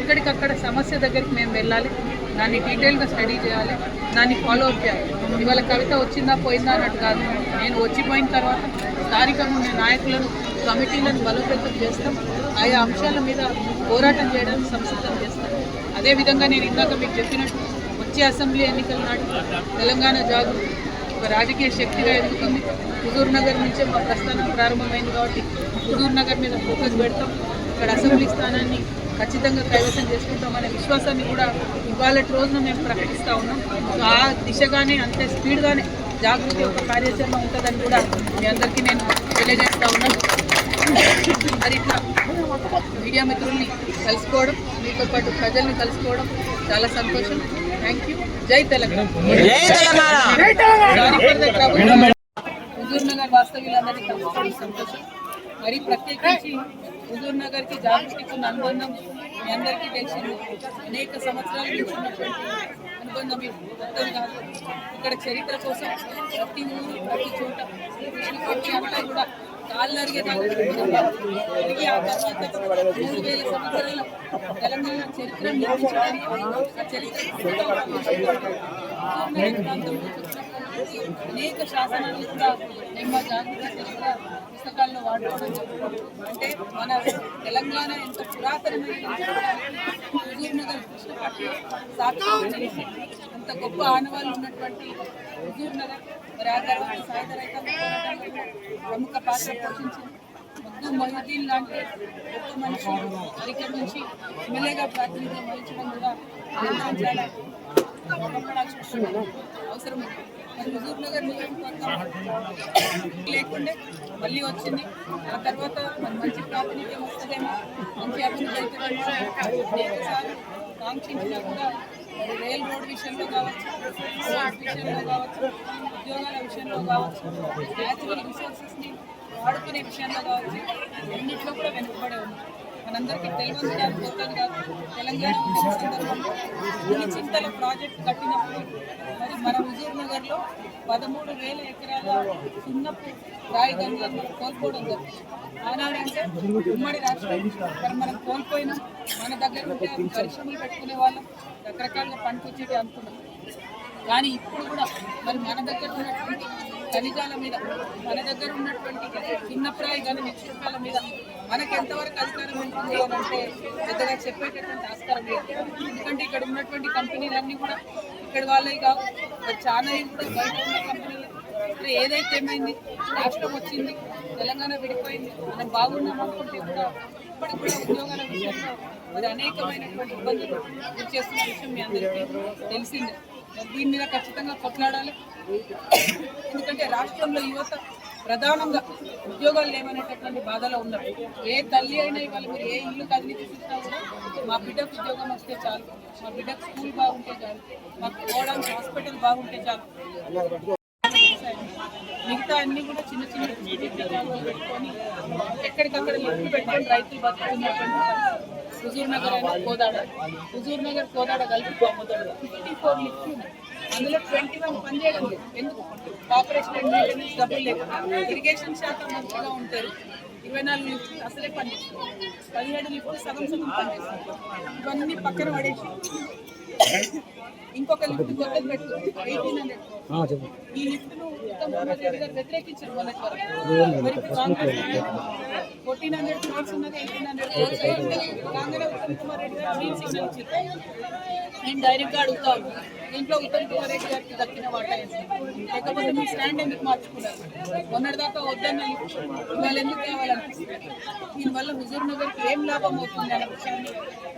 ఇక్కడికక్కడ సమస్య దగ్గరికి మేము వెళ్ళాలి, దాన్ని డీటెయిల్గా స్టడీ చేయాలి, దాన్ని ఫాలో అప్ చేయాలి. ఇవాళ కవిత వచ్చిందా పోయిందా అన్నట్టు కాదు, నేను వచ్చిపోయిన తర్వాత స్థానికంగా ఉన్న నాయకులను కమిటీలను బలోపేతం చేస్తాం, ఆయా అంశాల మీద పోరాటం చేయడానికి సంసిద్ధం చేస్తాం. అదేవిధంగా నేను ఇందాక మీకు చెప్పినట్టు వచ్చే అసెంబ్లీ ఎన్నికల నాటి తెలంగాణ జాగృతి ఒక రాజకీయ శక్తిగా ఎదుగుతుంది. హుజూర్ నగర్ నుంచే మా ప్రస్థానం ప్రారంభమైంది కాబట్టి హుజూర్ నగర్ మీద ఫోకస్ పెడతాం. ఇక్కడ అసెంబ్లీ స్థానాన్ని ఖచ్చితంగా కైవసం చేసుకుంటామనే విశ్వాసాన్ని కూడా ఇవాళ రోజున మేము ప్రకటిస్తూ ఉన్నాం. ఆ దిశగానే అంతే స్పీడ్గానే జాగృతి యొక్క కార్యాచరణ ఉంటుందని కూడా మీ అందరికీ నేను తెలియజేస్తూ ఉన్నాను. మరి ఇట్లా మీడియా మిత్రుల్ని కలుసుకోవడం, మీతో పాటు ప్రజల్ని కలుసుకోవడం చాలా సంతోషం. Thank you. జై తెలంగాణ. హుజూర్ నగర్ వాస్తవ్యులందరినీ కలుసుకోవడం సంతోషం. మరి ప్రత్యేకించి హుజూర్ నగర్కి జాగృతికి ఉన్న అనుబంధం మీ అందరికీ తెలిసింది. అనేక సంవత్సరాల నుంచి ఉన్నటువంటి అనుబంధం మొత్తం కాదు. ఇక్కడ చరిత్ర కోసం ప్రతి ఊరు ప్రతి చోట కృష్ణపక్షి అంతా కూడా కాళ్ళు అరిగేదాకా తిరిగి ఆ తర్వాత 3,000 సంవత్సరాల తెలంగాణ చరిత్ర నిర్మించడానికి ఆ చరిత్ర అనేక శాసనాలు కూడా మేము మా జాగృతి పుస్తకాల్లో వాడుకోవడం జరుగుతుంది. అంటే మన తెలంగాణ ఎంత పురాతనమైన హుజూర్ నగర్ కృష్ణపట్నం సాక్షి అంత గొప్ప ఆనవాళ్ళు ఉన్నటువంటి హుజూర్ నగర్ మరి ఆ తర్వాత సాయుధ రైతాంగ ప్రముఖ పాత్ర పోషించింది. ముద్దు మొహిద్దీన్ లాంటి గొప్ప మనిషి ఇక్కడ నుంచి ఎమ్మెల్యేగా ప్రాతినిధ్యం వహించడం కూడా చాలా అవసరం. మరి హుజూర్ నగర్ నియోజకవర్గం లేకుండే మళ్ళీ వచ్చింది. ఆ తర్వాత మంచి ప్రాతినిధ్యం వస్తుందేమో, మంచి అభివృద్ధి అవుతుందేమో కాంక్షించినా కూడా రైల్ రోడ్ విషయంలో కావచ్చు, రోడ్స్ విషయంలో కావచ్చు, ఉద్యోగాల విషయంలో కావచ్చు, న్యాచురల్ రిసోర్సెస్ని వాడుకునే విషయంలో కావచ్చు, అన్నింటిలో కూడా వెనుకబడే ఉంది. మనందరికీ తెలియదు కాదు, కొత్తది కాదు. తెలంగాణ ఉద్యమ సందర్భంలో చింతల ప్రాజెక్టు కట్టినప్పుడు మరి మన హుజూర్ నగర్లో 13,000 ఎకరాల సున్నపు రాయి గనులను మనం కోల్పోవడం జరిగింది. ఆనాడంటే ఉమ్మడి రాష్ట్రం, మరి మనం కోల్పోయినాం. మన దగ్గర ఉంటే పరిశ్రమలు పెట్టుకునే వాళ్ళం, రకరకాలుగా పనికొచ్చేటి అనుకున్నాం. కానీ ఇప్పుడు కూడా మరి మన దగ్గర ఉన్నటువంటి ఖనిజాల మీద, మన దగ్గర ఉన్నటువంటి చిన్నప్రాయ గని నిక్షేపాల మీద మనకు ఎంతవరకు అధికారం ఉంటుంది అని అంటే పెద్దగా చెప్పేటటువంటి ఆస్కారం లేదు. ఎందుకంటే ఇక్కడ ఉన్నటువంటి కంపెనీలన్నీ కూడా ఇక్కడ వాళ్ళవి కావు, మరి చాలా కూడా బయట ఉన్న కంపెనీలు. ఏదైతే ఏమైంది, రాష్ట్రం వచ్చింది, తెలంగాణ విడిపోయింది, మనం బాగున్నాం అనుకుంటే కూడా ఇప్పటికి కూడా ఉద్యోగాల విషయంలో మరి అనేకమైనటువంటి ఇబ్బందులు గురి చేస్తున్న విషయం మీ అందరికీ తెలిసిందే. దీని మీద ఖచ్చితంగా కొట్లాడాలి. ఎందుకంటే రాష్ట్రంలో యువత ప్రధానంగా ఉద్యోగాలు లేవనేటటువంటి బాధలో ఉన్నారు. ఏ తల్లి అయినా ఇవాళ మీరు ఏ ఇల్లు కదిలి చూసినా కూడా మా బిడ్డకు ఉద్యోగం వస్తే చాలు, మా బిడ్డకు స్కూల్ బాగుంటే చాలు, మాకు పోవడానికి హాస్పిటల్ బాగుంటే చాలు. మిగతా అన్ని కూడా చిన్న చిన్న పెట్టుకొని ఎక్కడికక్కడ లిఫ్ట్ పెట్టుకొని రైతులు బతుకుతున్నటువంటి హుజూర్ నగర్ అయినా కోదాడ, హుజూర్ నగర్ కోదాడ కలిపి 54 లిఫ్ట్లు ఉన్నాయి. అందులో 21 పనిచేయడం లేదు. ఎందుకు? ఆపరేషన్ అండ్ మెయింటెనెన్స్ డబ్బులు లేకుండా. ఇరిగేషన్ శాఖ మంచిగా ఉంటారు, 24 లిఫ్ట్లు అసలే పనిచేస్తారు, 17 లిఫ్ట్లు సగం సగం పనిచేస్తారు. ఇవన్నీ పక్కన పడేసి ఇంకొక లిఫ్ట్ కొత్తది పెట్టు 1800. ఈ లిఫ్ట్ ను ఉత్తమ్ కుమార్ రెడ్డి గారు వ్యతిరేకించారు మొదటి వరకు. మరి కాంగ్రెస్ 1400 క్రోర్స్ ఉన్నది 1800 క్రోర్స్ అయింది. కాంగ్రెస్ ఉత్తమ్ కుమార్ రెడ్డి గారు గ్రీన్ సిగ్నల్ ఇచ్చారు. నేను డైరెక్ట్ గా అడుగుతా ఉన్నాను, దీంట్లో ఉత్తమ్ కుమార్ రెడ్డి గారికి దక్కిన వాటా ఏంటి? లేకపోతే మీ స్టాండ్ ఎందుకు మార్చుకున్నారు? మొన్నటిదాకా వద్దన్న లిఫ్ట్ ఇవాళ ఎందుకు కావాలనిపిస్తుంది? దీనివల్ల హుజూర్ నగర్కి ఏం లాభం అవుతుంది అనే విషయాన్ని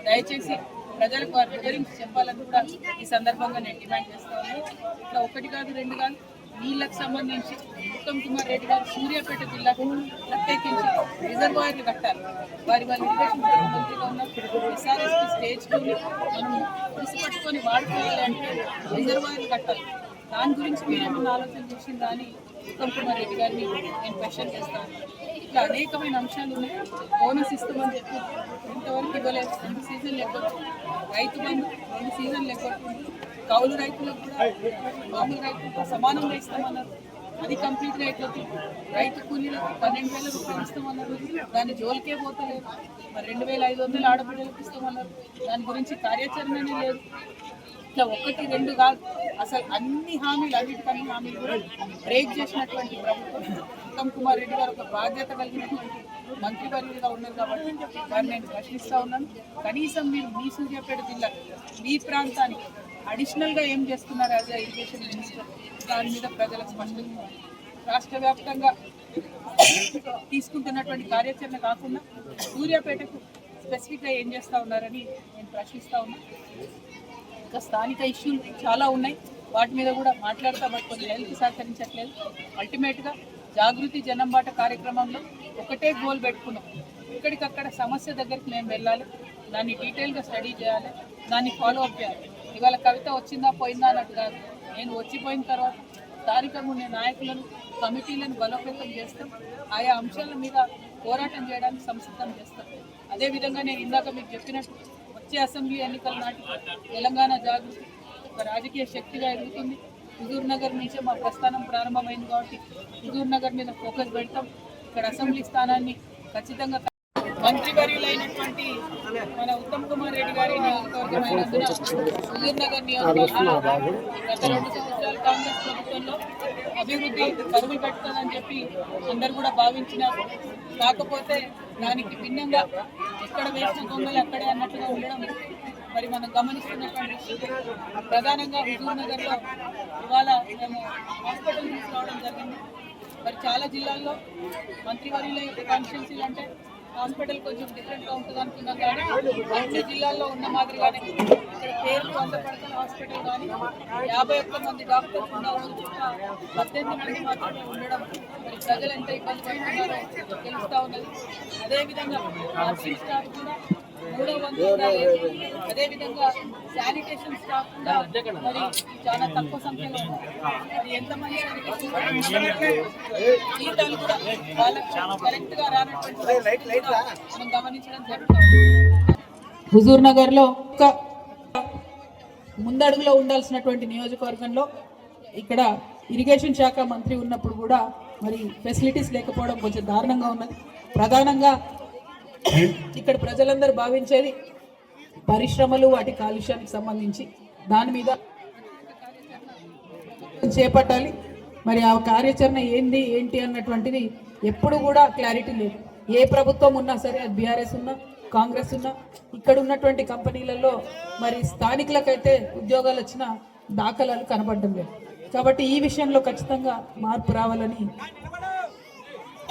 దయచేసి ప్రజలకు వివరించి చెప్పాలని కూడా ఈ సందర్భంగా నేను డిమాండ్ చేస్తాను. ఇట్లా ఒకటి కాదు రెండు కాదు, నీళ్లకు సంబంధించి ఉత్తమ్ కుమార్ రెడ్డి గారు సూర్యాపేట జిల్లాకు ప్రత్యేకించి రిజర్వాయర్లు కట్టాలి. వారి ఇరిగేషన్ మంత్రిగా ఉన్న ఎస్ఆర్ఎస్పీ స్టేజ్ 2ని మనం పట్టుకొని వాడుకోవాలి అంటే రిజర్వాయర్లు కట్టాలి. దాని గురించి మీరేమన్నా ఆలోచన చేసిందా అని ఉత్తమ్ కుమార్ రెడ్డి గారిని నేను క్వశ్చన్ చేస్తాను. ఇట్లా అనేకమైన అంశాలు ఉన్నాయి. బోనస్ ఇస్తామని చెప్పి ఇంతవరకు ఇవ్వలేదు. 2 సీజన్లు ఎగ్గొట్టు, రైతు బంధు 2 సీజన్లు ఎగ్గొట్టు, కౌలు రైతులకు కూడా మామూలు రైతులతో సమానంగా ఇస్తామన్నారు, అది కంప్లీట్గా అయిపోతుంది. రైతు కూలీలకు 12,000 రూపాయలు ఇస్తామన్నారు, దాని జోలికే పోతలేదు. మరి 2,500 ఆడపిల్లలకు ఇస్తామన్నారు, దాని గురించి కార్యాచరణనే లేదు. ఇట్లా 1, 2 కాదు, అసలు అన్ని హామీలు అన్నిటికన్నీ హామీలు కూడా బ్రేక్ చేసినటువంటి ప్రభుత్వం. ఉత్తమ్ కుమార్ రెడ్డి గారు ఒక బాధ్యత కలిగినటువంటి మంత్రివర్యులుగా ఉన్నారు కాబట్టి వారిని నేను ప్రశ్నిస్తూ ఉన్నాను. కనీసం మీరు మీ సూర్యాపేట జిల్లా మీ ప్రాంతానికి అడిషనల్గా ఏం చేస్తున్నారు యాజ్ ఎ ఇరిగేషన్ మినిస్టర్? దాని మీద ప్రజలకు స్పష్టంగా రాష్ట్ర వ్యాప్తంగా తీసుకుంటున్నటువంటి కార్యాచరణ కాకుండా సూర్యాపేటకు స్పెసిఫిక్గా ఏం చేస్తూ ఉన్నారని నేను ప్రశ్నిస్తూ ఉన్నాను. ఇంకా స్థానిక ఇష్యూలు చాలా ఉన్నాయి, వాటి మీద కూడా మాట్లాడతా, బట్ కొన్ని హెల్త్ సహకరించట్లేదు. అల్టిమేట్గా జాగృతి జనంబాట కార్యక్రమంలో ఒకటే గోల్ పెట్టుకున్నాం, ఇక్కడికక్కడ సమస్య దగ్గరికి మేము వెళ్ళాలి, దాన్ని డీటెయిల్గా స్టడీ చేయాలి, దాన్ని ఫాలో అప్ చేయాలి. ఇవాళ కవిత వచ్చిందా పోయిందా అన్నట్టు కాదు, నేను వచ్చిపోయిన తర్వాత స్థానికంగా ఉండే నాయకులను కమిటీలను బలోపేతం చేస్తాం, ఆయా అంశాల మీద పోరాటం చేయడానికి సంసిద్ధం చేస్తాం. అదేవిధంగా నేను ఇందాక మీకు చెప్పినట్టు వచ్చే అసెంబ్లీ ఎన్నికల నాటి తెలంగాణ జాగృతి ఒక రాజకీయ శక్తిగా ఎదుగుతుంది. హుజూర్ నగర్ నుంచే మా ప్రస్థానం ప్రారంభమైంది కాబట్టి హుజూర్ నగర్ మీద ఫోకస్ పెడతాం. ఇక్కడ అసెంబ్లీ స్థానాన్ని ఖచ్చితంగా మంత్రివర్యులైనటువంటి మన ఉత్తమ్ కుమార్ రెడ్డి గారి నియోజకవర్గమైనందున హుజూర్ నగర్ నియోజకవర్గంలో గత 2 సంవత్సరాలు కాంగ్రెస్ ప్రభుత్వంలో అభివృద్ధి కరువులు పెడుతుందని చెప్పి అందరు కూడా భావించినారు. కాకపోతే దానికి భిన్నంగా ఎక్కడ వేసిన దొంగలు అక్కడే అన్నట్టుగా ఉండడం మరి మనం గమనిస్తున్నటువంటి విషయం. ప్రధానంగా హుజూర్ నగర్లో ఇవాళ మేము హాస్పిటల్ తీసుకురావడం జరిగింది. మరి చాలా జిల్లాల్లో మంత్రివర్యుల యొక్క కాన్స్టిట్యున్సీలు అంటే హాస్పిటల్ కొంచెం డిఫరెంట్గా ఉంటుంది అనుకున్నాం, కానీ అన్ని జిల్లాల్లో ఉన్న మాదిరిగానే ఇక్కడ పేర్లు 100 పడకల హాస్పిటల్ కానీ 51 మంది డాక్టర్స్ ఉన్న రోజు 18 మంది మాత్రమే ఉండడం మరి ప్రజలు ఎంత ఇబ్బంది పడుతున్నారో తెలుస్తూ ఉన్నది. అదేవిధంగా నర్సింగ్ స్టాఫ్ కూడా 3వ వంతు ఉండాలి. అదేవిధంగా శానిటేషన్ స్టాఫ్ కూడా మరి చాలా తక్కువ సంఖ్యలో ఉన్నారు. మరి ఎంతమంది జీతాలు కూడా వాళ్ళకి కరెక్ట్గా రానటువంటి మనం గమనించడం జరుగుతుంది. హుజూర్ నగర్లో ఒక ముందడుగులో ఉండాల్సినటువంటి నియోజకవర్గంలో ఇక్కడ ఇరిగేషన్ శాఖ మంత్రి ఉన్నప్పుడు కూడా మరి ఫెసిలిటీస్ లేకపోవడం కొంచెం దారుణంగా ఉన్నది. ప్రధానంగా ఇక్కడ ప్రజలందరూ భావించేది పరిశ్రమలు వాటి కాలుష్యానికి సంబంధించి దాని మీద చేపట్టాలి. మరి ఆ కార్యాచరణ ఏంటి అన్నటువంటిది ఎప్పుడు కూడా క్లారిటీ లేదు. ఏ ప్రభుత్వం ఉన్నా సరే, అది బీఆర్ఎస్ ఉన్నా కాంగ్రెస్ ఉన్నా, ఇక్కడ ఉన్నటువంటి కంపెనీలలో మరి స్థానికులకైతే ఉద్యోగాలు వచ్చిన దాఖలాలు కనబడడం లేదు. కాబట్టి ఈ విషయంలో ఖచ్చితంగా మార్పు రావాలని,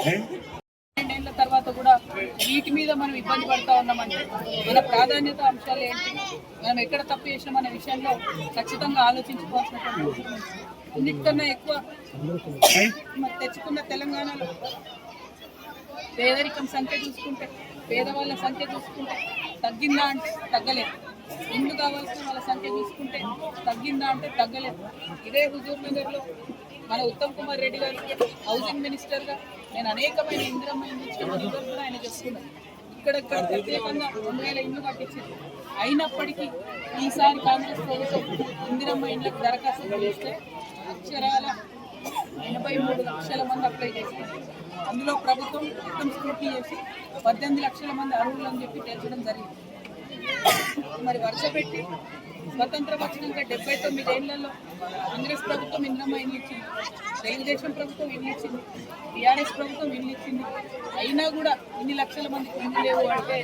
2 ఏళ్ల తర్వాత కూడా వీటి మీద మనం ఇబ్బంది పడతా ఉన్నామంటే మన ప్రాధాన్యత అంశాలు ఏంటి, మనం ఎక్కడ తప్పు చేసామనే విషయంలో ఖచ్చితంగా ఆలోచించుకోవాల్సినటువంటి అవసరం ఉంది. అన్నిటికన్నా ఎక్కువ మరి తెచ్చుకున్న తెలంగాణలో పేదరికం సంఖ్య చూసుకుంటే, పేదవాళ్ళ సంఖ్య చూసుకుంటే తగ్గిందా అంటే తగ్గలేదు. ఇల్లు కావాల్సిన వాళ్ళ సంఖ్య చూసుకుంటే తగ్గిందా అంటే తగ్గలేదు. ఇదే హుజూర్ నగర్లో మన ఉత్తమ్ కుమార్ రెడ్డి గారు హౌసింగ్ మినిస్టర్గా నేను అనేకమైన ఇందిరమ్మ ఇండ్లు ఇచ్చిన కూడా ఆయన చెప్తున్నాను. ఇక్కడ ప్రత్యేకంగా 2000 ఇండ్లు కట్టించింది. అయినప్పటికీ ఈసారి కాంగ్రెస్ ప్రభుత్వం ఇందిరమ్మ ఇండ్లకు దరఖాస్తు చేస్తే అక్షరాల 83 లక్షల మంది అప్లై చేశారు. అందులో ప్రభుత్వం మొత్తం స్క్రూటినీ చేసి 18 లక్షల మంది అర్హులు అని చెప్పి తేల్చడం జరిగింది. మరి వరుస పెట్టి స్వతంత్రం వచ్చినాక 79 ఏళ్లలో కాంగ్రెస్ ప్రభుత్వం ఇందిరమ్మ ఇండ్లు ఇచ్చింది, తెలుగుదేశం ప్రభుత్వం ఇల్లు ఇచ్చింది, టీఆర్ఎస్ ప్రభుత్వం ఇల్లు ఇచ్చింది. అయినా కూడా ఇన్ని లక్షల మంది ఇల్లు లేవు అంటే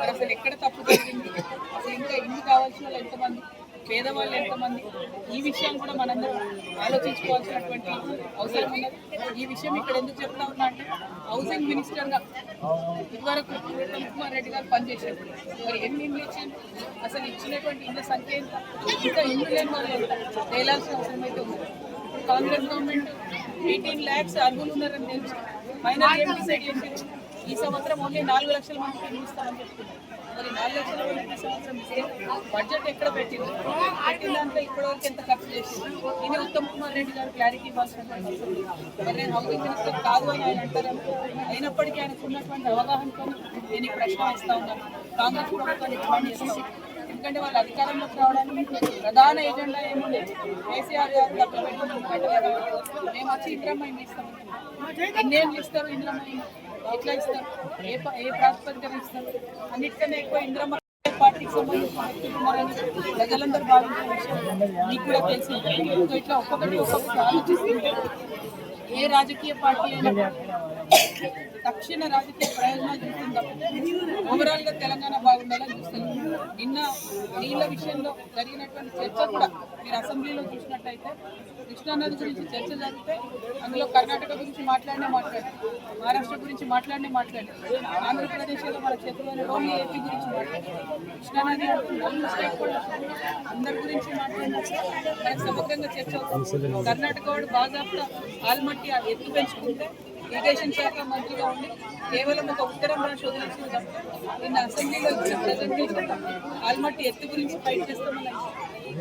మరి అసలు ఎక్కడ తప్పు జరిగింది? అసలు ఇంకా ఇల్లు కావాల్సిన వాళ్ళు ఎంతమంది, పేదవాళ్ళు ఎంతమంది? ఈ విషయాన్ని కూడా మనందరం ఆలోచించుకోవాల్సినటువంటి అవసరం ఉన్నది. ఈ విషయం ఇక్కడ ఎందుకు చెప్తా ఉన్నా అంటే హౌసింగ్ మినిస్టర్గా ఇదివరకు ఉత్తమ్ కుమార్ రెడ్డి గారు పనిచేశారు. మరి ఎన్ని ఇల్లు ఇచ్చింది, అసలు ఇచ్చినటువంటి ఇళ్ళ సంఖ్య ఎంత, ఇంకా ఇల్లు లేని వాళ్ళు ఎంత తేలాల్సిన అవసరం అయితే ఉంది. ఇప్పుడు కాంగ్రెస్ గవర్నమెంట్ 18 lakhs అర్హులు ఉన్నారని తెలిసి ఫైనల్ ఏం డిసైడ్ చేశారు? ఈ సంవత్సరం ఓన్లీ 4 లక్షల మందికి ఇల్లు ఇస్తామని చెప్తున్నారు. మరి 4 లక్షల మందికి సంవత్సరం ఇస్తే బడ్జెట్ ఎక్కడ పెట్టింది? పెట్టిన దాంట్లో ఇప్పటివరకు ఎంత ఖర్చు చేసింది? ఇది ఉత్తమ్ కుమార్ రెడ్డి గారు క్లారిటీ ఇవ్వాల్సినటువంటి అవసరం ఉంది. మరి నేను హౌసింగ్ మినిస్టర్ కాదు అని ఆయన అంటారు. అయినప్పటికీ ఆయనకు ఉన్నటువంటి అవగాహనతో నేను ఈ ప్రశ్న ఇస్తా ఉన్నాను. కాంగ్రెస్ ప్రభుత్వాన్ని డిమాండ్ చేస్తాం. ఎందుకంటే వాళ్ళు అధికారంలోకి రావడానికి ప్రధాన ఎజెండా ఏముంది? కేసీఆర్ గారు డబ్బులు పెట్టి మేము వచ్చి ఇందిరమ్మ ఇండ్లు ఇస్తాము. ఎన్నేళ్ళు ఇస్తారు ఇందిరమ్మ ఇండ్లు? ఎట్లా ఇస్తారు? ఏ ప్రాతిపదికన ఇస్తారు? అన్నిటికన్నా ఎక్కువ ఇందిరమ్మ పార్టీకి సంబంధించిన వ్యక్తులు ఉన్నారని ప్రజలందరూ భావించిన విషయం మీకు కూడా తెలిసి. ఇట్లా ఒక్కొక్కటి ఆలోచిస్తుంటే ఏ రాజకీయ పార్టీ అయినా తక్షణ రాజకీయ ప్రయోజనాలు చూస్తుందా? ఓవరాల్ గా తెలంగాణ బాగుండాలని చూస్తుంది. నిన్న నీళ్ళ విషయంలో జరిగినటువంటి చర్చ కూడా మీరు అసెంబ్లీలో చూసినట్టయితే కృష్ణానది గురించి చర్చ జరిగితే అందులో కర్ణాటక గురించి మాట్లాడారు, మహారాష్ట్ర గురించి మాట్లాడారు, ఆంధ్రప్రదేశ్లో మన చేతుల్లోనే ఓన్లీ ఏపీ గురించి మాట్లాడారు. కృష్ణానది అందరి గురించి మాట్లాడినప్పుడు మనకు సమగ్రంగా చర్చ అవుతుంది. కర్ణాటక వాడు బాజాప్తా ఆల్మట్టి ఎత్తు పెంచుకుంటే ఇరిగేషన్ శాఖ మంత్రిగా ఉండి కేవలం ఒక ఉత్తరం రాసి వదిలేసింది తప్ప నిన్న అసెంబ్లీలో ఇచ్చిన ప్రజెంటేషన్ ఆల్మట్టి ఎత్తు గురించి ఫైట్ చేస్తామని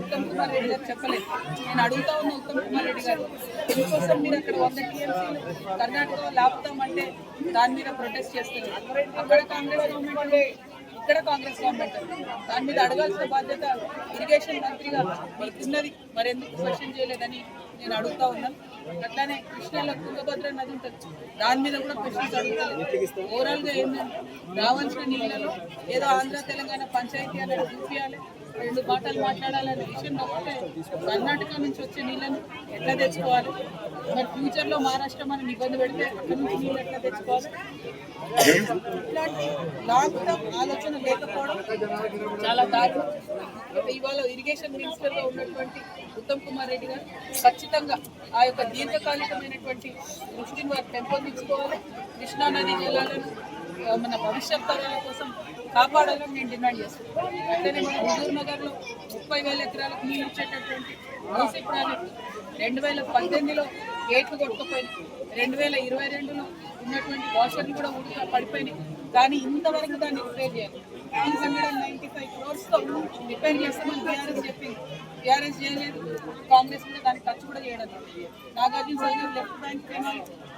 ఉత్తమ్ కుమార్ రెడ్డి గారు చెప్పలేదు. నేను అడుగుతా ఉన్న ఉత్తమ్ కుమార్ రెడ్డి గారు దీనికోసం మీరు అక్కడ 100 TMCలు కర్ణాటకలో లాపుతామంటే దాని మీద ప్రొటెస్ట్ చేస్తారు. అక్కడ కాంగ్రెస్ గవర్నమెంట్, ఇక్కడ కాంగ్రెస్ గవర్నమెంట్. దాని మీద అడగాల్సిన బాధ్యత ఇరిగేషన్ మంత్రిగా మీకున్నది. మరెందుకు క్వశ్చన్ చేయలేదని నేను అడుగుతా ఉన్నాను. అట్లానే కృష్ణాలో తుంగభద్ర నది ఉంటుంది, దాని మీద కూడా క్వశ్చన్స్ అడుగుతారు. ఓవరాల్గా ఏంటంటే రావాల్సిన నీళ్ళలో ఏదో ఆంధ్ర తెలంగాణ పంచాయతీ అనేది చూపించాలి, 2 మాటలు మాట్లాడాలనే విషయం తప్పితే కర్ణాటక నుంచి వచ్చే నీళ్ళను ఎట్లా తెచ్చుకోవాలి, మరి ఫ్యూచర్లో మహారాష్ట్ర మనం ఇబ్బంది పెడితే అక్కడి నుంచి నీళ్ళు ఎట్లా తెచ్చుకోవాలి, ఇట్లాంటి లాంగ్ టర్మ్ ఆలోచన లేకపోవడం చాలా దారుణం. ఇవాళ ఇరిగేషన్ మినిస్టర్గా ఉన్నటువంటి ఉత్తమ్ కుమార్ రెడ్డి గారు ఖచ్చితంగా ఆ యొక్క దీర్ఘకాలికమైనటువంటి దృష్టిని వారు పెంపొందించుకోవాలి. కృష్ణానది జలాలను మన భవిష్యత్ తరాల కోసం కాపాడాలని నేను డిమాండ్ చేస్తున్నాను. అట్లనే మన హుజూర్ నగర్లో 30,000 ఎకరాలకు నీళ్ళు ఇచ్చేటటువంటి మూసీ ప్రాజెక్టు 2018లో గేట్లు కొట్టుకుపోయినాయి, 2022లో ఉన్నటువంటి వాషర్లు కూడా ఉడక పడిపోయినాయి. కానీ ఇంతవరకు దాన్ని రిపేర్ చేయాలి. 395 crores రిపేర్ చేస్తామని టీఆర్ఎస్ చెప్పింది. టీఆర్ఎస్ చేయలేదు, కాంగ్రెస్ కూడా దానికి ఖర్చు కూడా చేయడం. నాగార్జున సాగర్ లెఫ్ట్ బ్యాంక్ ఏమో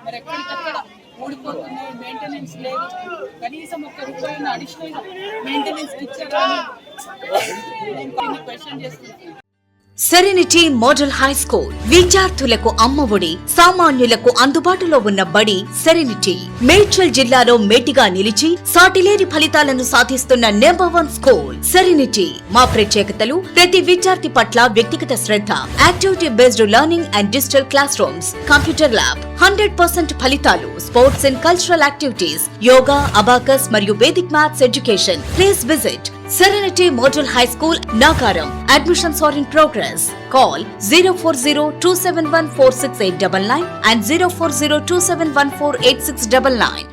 మరి ఎక్కడికక్కడ ఊడిపోతున్నాయి, మెయింటెనెన్స్ లేదు. కనీసం ₹1 అడిషనల్ మెయింటెనెన్స్ ఇచ్చారని నేను క్వశ్చన్ చేస్తున్నాను. సెరెనిటీ మోడల్ హై స్కూల్ విద్యార్థులకు అమ్మఒడి, సామాన్యులకు అందుబాటులో ఉన్న బడి సెరెనిటీ. మేడ్చల్ జిల్లాలో మేటిగా నిలిచి సాటిలేని ఫలితాలను సాధిస్తున్న #1 స్కూల్ సెరెనిటీ. మా ప్రత్యేకతలు ప్రతి విద్యార్థి పట్ల వ్యక్తిగత శ్రద్ధ, activity based learning and digital classrooms, computer lab, 100% ఫలితాలు, sports and cultural activities, yoga, abacus మరియు Vedic maths education. Please visit Serenity Model High School, Nagaram. Admissions are in progress. Call 040-271-46899 and 040-271-48699.